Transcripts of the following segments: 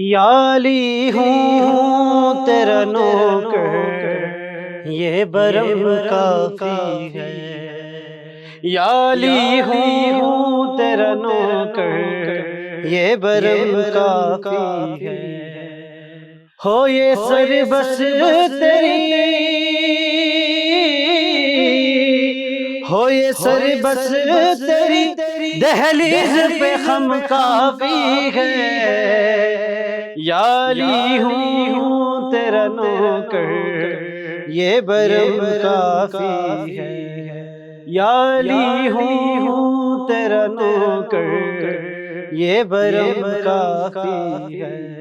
یا علی ہوں تیرا نوکر، یہ برم کافی ہے۔ یا علی ہوں تیرا نوکر، یہ برم کافی ہے۔ ہو یہ سر بس تیری، ہو یہ سر بس تیری، دہلیز پہ خم کافی ہے۔ یا علی ہوں تیرا نوکر، یہ برم کافی ہے۔ یا علی ہوں تیرا نوکر، یہ برم کافی ہے۔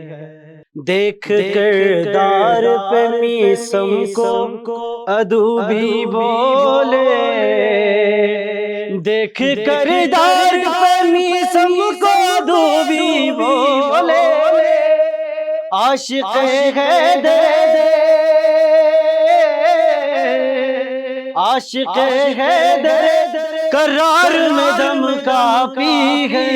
دیکھ کردار پہ میسم کو عدو بھی بولے، دیکھ کردار پہ میسم کو عدو بھی بولے، عاشق ہے دے عاشق ہے دے قرار میں دم کافی ہے۔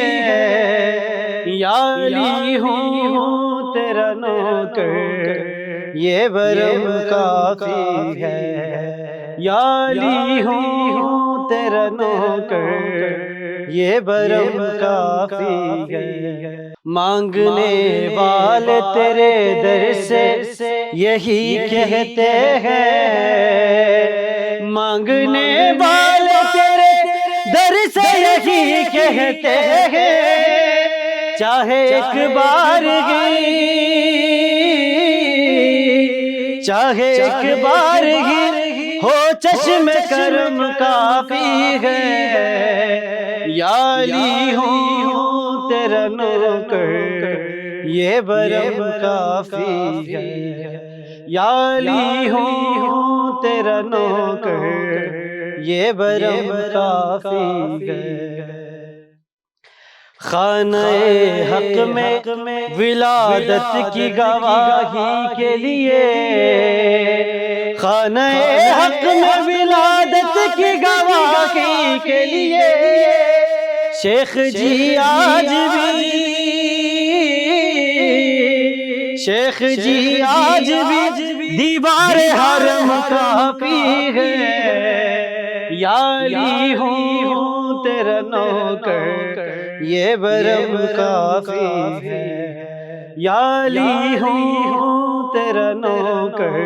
یا علی ہوں تیرا نوکر، یہ برم کافی ہے۔ یا علی ہوں تیرا نوکر، یہ برم کافی ہے۔ مانگنے والے تیرے در سے یہی کہتے ہیں، مانگنے والے تیرے در سے یہی کہتے ہیں، چاہے ایک بارگی، چاہے ایک بارگی ہو چشم کرم کافی ہے۔ یا علی ہوں تیرا نوکر، یہ برم کافی ہے۔ یا علی ہوں تیرا نوکر، یہ برم کافی ہے۔ خانہ حق میں ولادت کی گواہی کے لیے، خانہ حق میں ولادت کی گواہی کے لیے، شیخ جی آج بھی، شیخ جی آج بھی دیوار حرم کافی ہے۔ یا علی ہوں تیرا نوکر، یہ برم کافی ہے۔ یا علی ہوں تیرا نوکر،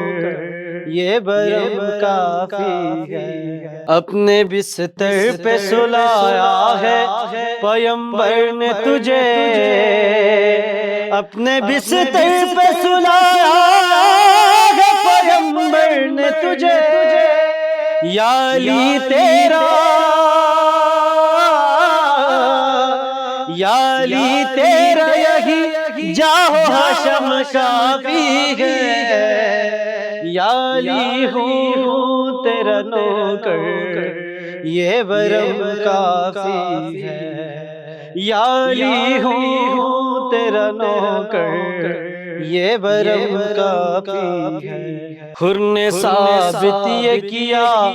یہ برم کافی ہے۔ اپنے بستر پہ سلایا ہے پیمبر نے تجھے، اپنے بستر پہ سلایا ہے پیمبر نے تجھے۔ یا علی تیرا، یا علی تیرا یہی جاہ حشم کافی ہے۔ یا علی ہوں تیرا نوکر، یہ برم کافی ہے۔ یا علی ہوں تیرا نوکر، یہ برم کافی ہے۔ حر نے ثابت یہ کیا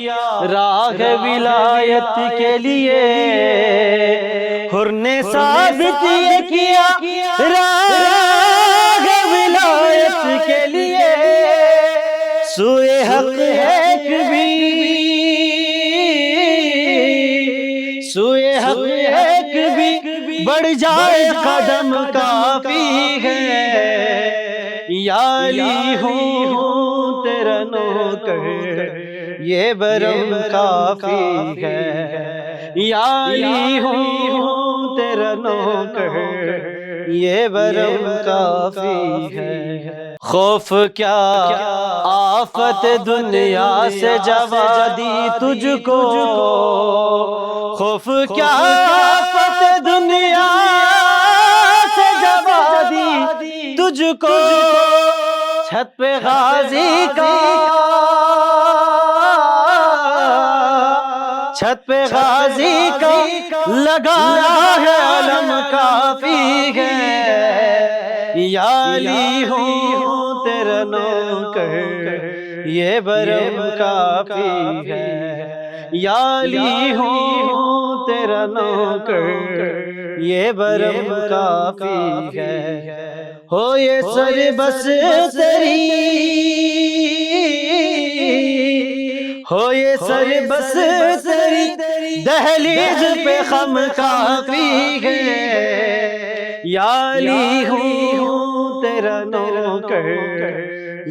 راہ ولایت کے لیے، حر نے ثابت یہ کیا راہ ولایت کے لیے، سوئے حق ایک بھی، سوئے حق ایک بھی بڑھ جائے قدم کافی ہے۔ یا علی ہوں تیرا نوکر، یہ برم کافی ہے۔ یا علی ہوں تیرا نوکر، یہ برم کافی ہے۔ خوف کیا آفت دنیا سے جوا دی تجھ کو، خوف کیا آفت دنیا سے جوا دی تجھ کو، چھت پہ غازی کا، چھت پہ غازی کا لگایا ہے علم کافی ہے۔ یا علی ہوں تیرا نوکر، یہ برم کافی ہے۔ یا علی ہوں تیرا نوکر، یہ برم کافی ہے۔ ہو یہ سر بس تیری، ہو یہ سر بس تیری دہلیز پہ خم کافی ہے، یا علی ہوں تیرا نوکر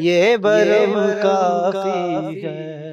یہ برم کافی ہے۔